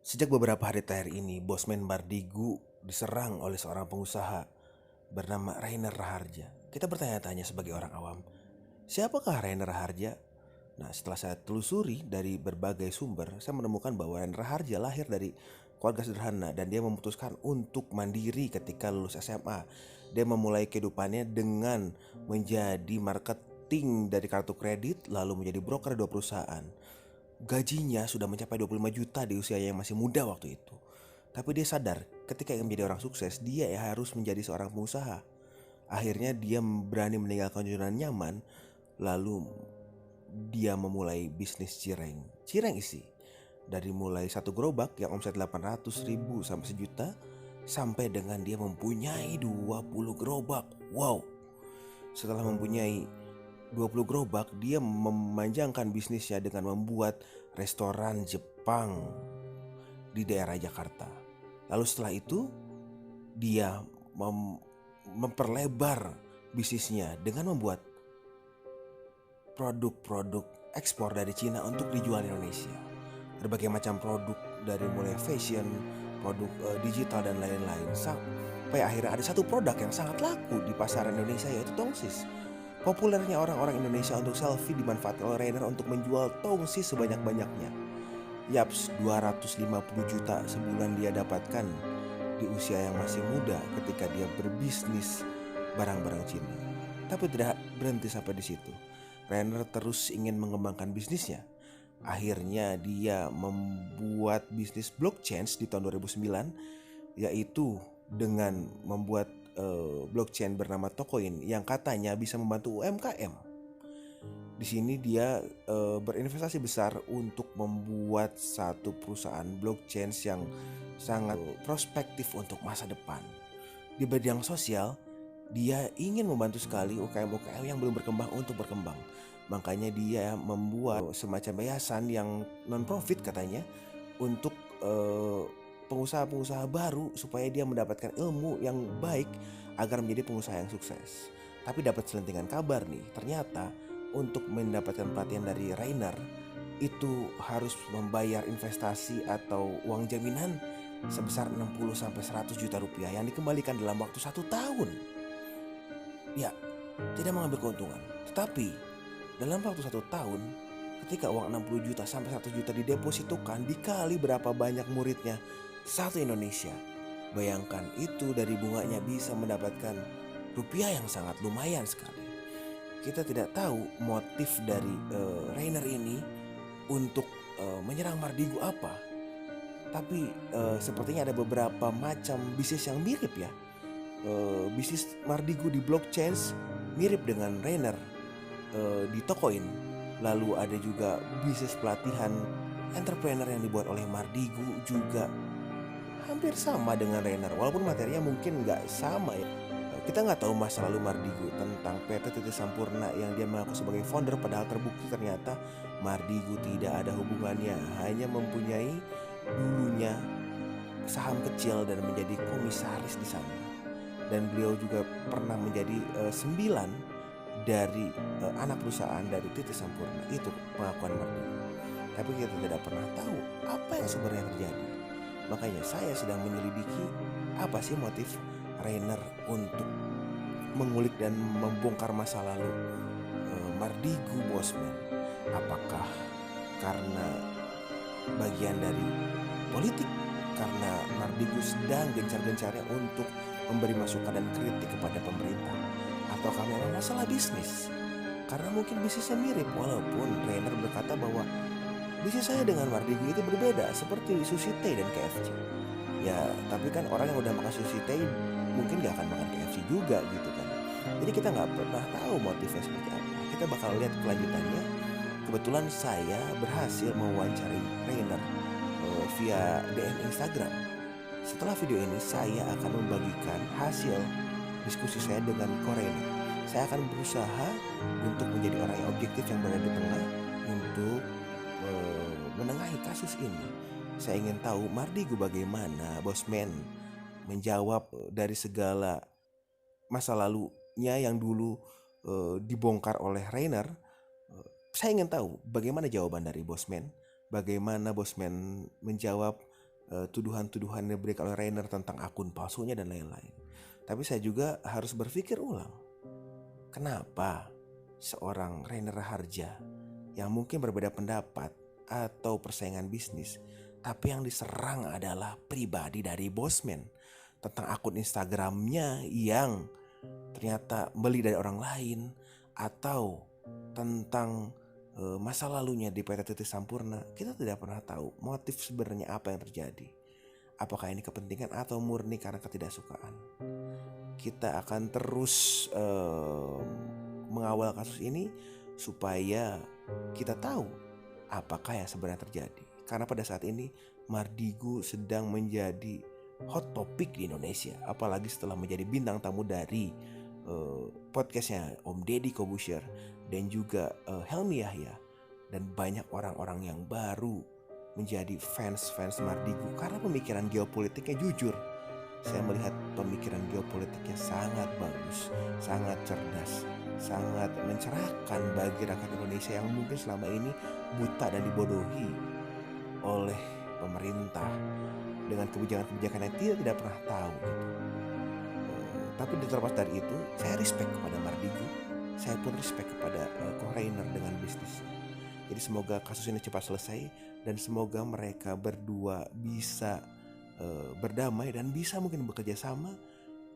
Sejak beberapa hari terakhir ini, Bosman Bardigu diserang oleh seorang pengusaha bernama Rainer Raharja. Kita bertanya-tanya sebagai orang awam, siapakah Rainer Raharja? Nah, setelah saya telusuri dari berbagai sumber, saya menemukan bahwa Rainer Raharja lahir dari keluarga sederhana dan dia memutuskan untuk mandiri ketika lulus SMA. Dia memulai kehidupannya dengan menjadi marketing dari kartu kredit, lalu menjadi broker di dua perusahaan. Gajinya sudah mencapai 25 juta di usia yang masih muda waktu itu. Tapi dia sadar ketika ingin menjadi orang sukses, dia harus menjadi seorang pengusaha. Akhirnya dia berani meninggalkan zona nyaman, lalu dia memulai bisnis cireng. Cireng isi dari mulai satu gerobak yang omset 800 ribu sampai sejuta, sampai dengan dia mempunyai 20 gerobak. Wow. Setelah mempunyai 20 gerobak, dia memanjangkan bisnisnya dengan membuat restoran Jepang di daerah Jakarta. Lalu setelah itu dia memperlebar bisnisnya dengan membuat produk-produk ekspor dari Cina untuk dijual di Indonesia. Berbagai macam produk dari mulai fashion, produk digital dan lain-lain. Sampai akhirnya ada satu produk yang sangat laku di pasaran Indonesia, yaitu tongsis. Populernya orang-orang Indonesia untuk selfie dimanfaatkan oleh Rainer untuk menjual tongsis sebanyak-banyaknya. Yaps, 250 juta sebulan dia dapatkan di usia yang masih muda ketika dia berbisnis barang-barang Cina. Tapi tidak berhenti sampai di situ. Rainer terus ingin mengembangkan bisnisnya. Akhirnya dia membuat bisnis blockchain di tahun 2009, yaitu dengan membuat blockchain bernama Tokoin yang katanya bisa membantu UMKM. Di sini dia berinvestasi besar untuk membuat satu perusahaan blockchain yang sangat prospektif untuk masa depan. Di bidang sosial, dia ingin membantu sekali UKM-UKM yang belum berkembang untuk berkembang. Makanya dia membuat semacam yayasan yang non-profit katanya untuk pengusaha-pengusaha baru supaya dia mendapatkan ilmu yang baik agar menjadi pengusaha yang sukses. Tapi dapat selentingan kabar nih, ternyata untuk mendapatkan pelatihan dari Rainer itu harus membayar investasi atau uang jaminan sebesar 60-100 juta rupiah yang dikembalikan dalam waktu 1 tahun. Ya, tidak mengambil keuntungan. Tetapi dalam waktu 1 tahun, ketika uang 60 juta sampai 100 juta didepositokan, dikali berapa banyak muridnya satu Indonesia. Bayangkan itu dari bunganya bisa mendapatkan rupiah yang sangat lumayan sekali. Kita tidak tahu motif dari Rainer ini untuk menyerang Mardigu apa. Tapi sepertinya ada beberapa macam bisnis yang mirip ya. Bisnis Mardigu di blockchain mirip dengan Rainer di Tokoin. Lalu ada juga bisnis pelatihan entrepreneur yang dibuat oleh Mardigu juga hampir sama dengan Rainer, walaupun materinya mungkin nggak sama ya. Kita nggak tahu masa lalu Mardigu tentang PT Titis Sampurna yang dia mengaku sebagai founder, padahal terbukti ternyata Mardigu tidak ada hubungannya, hanya mempunyai dulunya saham kecil dan menjadi komisaris di sana. Dan beliau juga pernah menjadi 9 dari anak perusahaan dari Titis Sampurna. Itu pengakuan Mardigu. Tapi kita tidak pernah tahu apa yang sebenarnya terjadi. Makanya saya sedang menyelidiki apa sih motif Rainer untuk mengulik dan membongkar masa lalu Mardigu Bosman. Apakah karena bagian dari politik, karena Mardigu sedang gencar-gencarnya untuk memberi masukan dan kritik kepada pemerintah, atau memang masalah bisnis? Karena mungkin bisnisnya mirip, walaupun Rainer berkata bahwa bisnis saya dengan Mardigu itu berbeda, seperti Sushi Tei dan KFC. Ya, tapi kan orang yang udah makan Sushi Tei mungkin gak akan makan KFC juga gitu kan. Jadi kita gak pernah tahu motifnya seperti apa. Kita bakal lihat kelanjutannya. Kebetulan saya berhasil mewawancari Rainer via DM Instagram. Setelah video ini saya akan membagikan hasil diskusi saya dengan Rainer. Saya akan berusaha untuk menjadi orang yang objektif yang berada di tengah untuk menengahi kasus ini. Saya ingin tahu Mardigu bagaimana Bosman menjawab dari segala masa lalunya yang dulu dibongkar oleh Rainer. Saya ingin tahu bagaimana jawaban dari Bosman, bagaimana Bosman menjawab tuduhan-tuduhan yang diberikan oleh Rainer tentang akun palsunya dan lain-lain. Tapi saya juga harus berpikir ulang. Kenapa seorang Rainer Raharja yang mungkin berbeda pendapat atau persaingan bisnis, tapi yang diserang adalah pribadi dari Bosman tentang akun Instagramnya yang ternyata beli dari orang lain, atau tentang masa lalunya di PT Titik Sampurna. Kita tidak pernah tahu motif sebenarnya apa yang terjadi. Apakah ini kepentingan atau murni karena ketidaksukaan. Kita akan terus mengawal kasus ini supaya kita tahu apakah yang sebenarnya terjadi. Karena pada saat ini Mardigu sedang menjadi hot topic di Indonesia, apalagi setelah menjadi bintang tamu dari podcastnya Om Deddy Corbuzier dan juga Helmi Yahya, dan banyak orang-orang yang baru menjadi fans Mardigu karena pemikiran geopolitiknya. Jujur, saya melihat pemikiran geopolitiknya sangat bagus, sangat cerdas, sangat mencerahkan bagi rakyat Indonesia yang mungkin selama ini buta dan dibodohi oleh pemerintah dengan kebijakan-kebijakan yang tidak pernah tahu gitu. Tapi terlepas dari itu, saya respect kepada Mardigu. Saya pun respect kepada Ko Rainer dengan bisnisnya. Jadi semoga kasus ini cepat selesai dan semoga mereka berdua bisa berdamai dan bisa mungkin bekerja sama.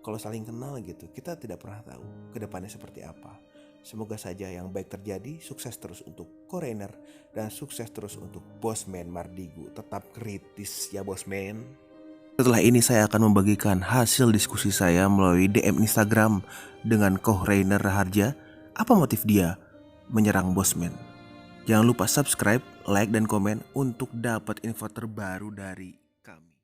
Kalau saling kenal gitu, kita tidak pernah tahu ke depannya seperti apa. Semoga saja yang baik terjadi. Sukses terus untuk Ko Rainer dan sukses terus untuk Bosman Mardigu. Tetap kritis ya Bosman. Setelah ini saya akan membagikan hasil diskusi saya melalui DM Instagram dengan Ko Rainer Raharja. Apa motif dia menyerang Bosman? Jangan lupa subscribe, like, dan komen untuk dapat info terbaru dari kami.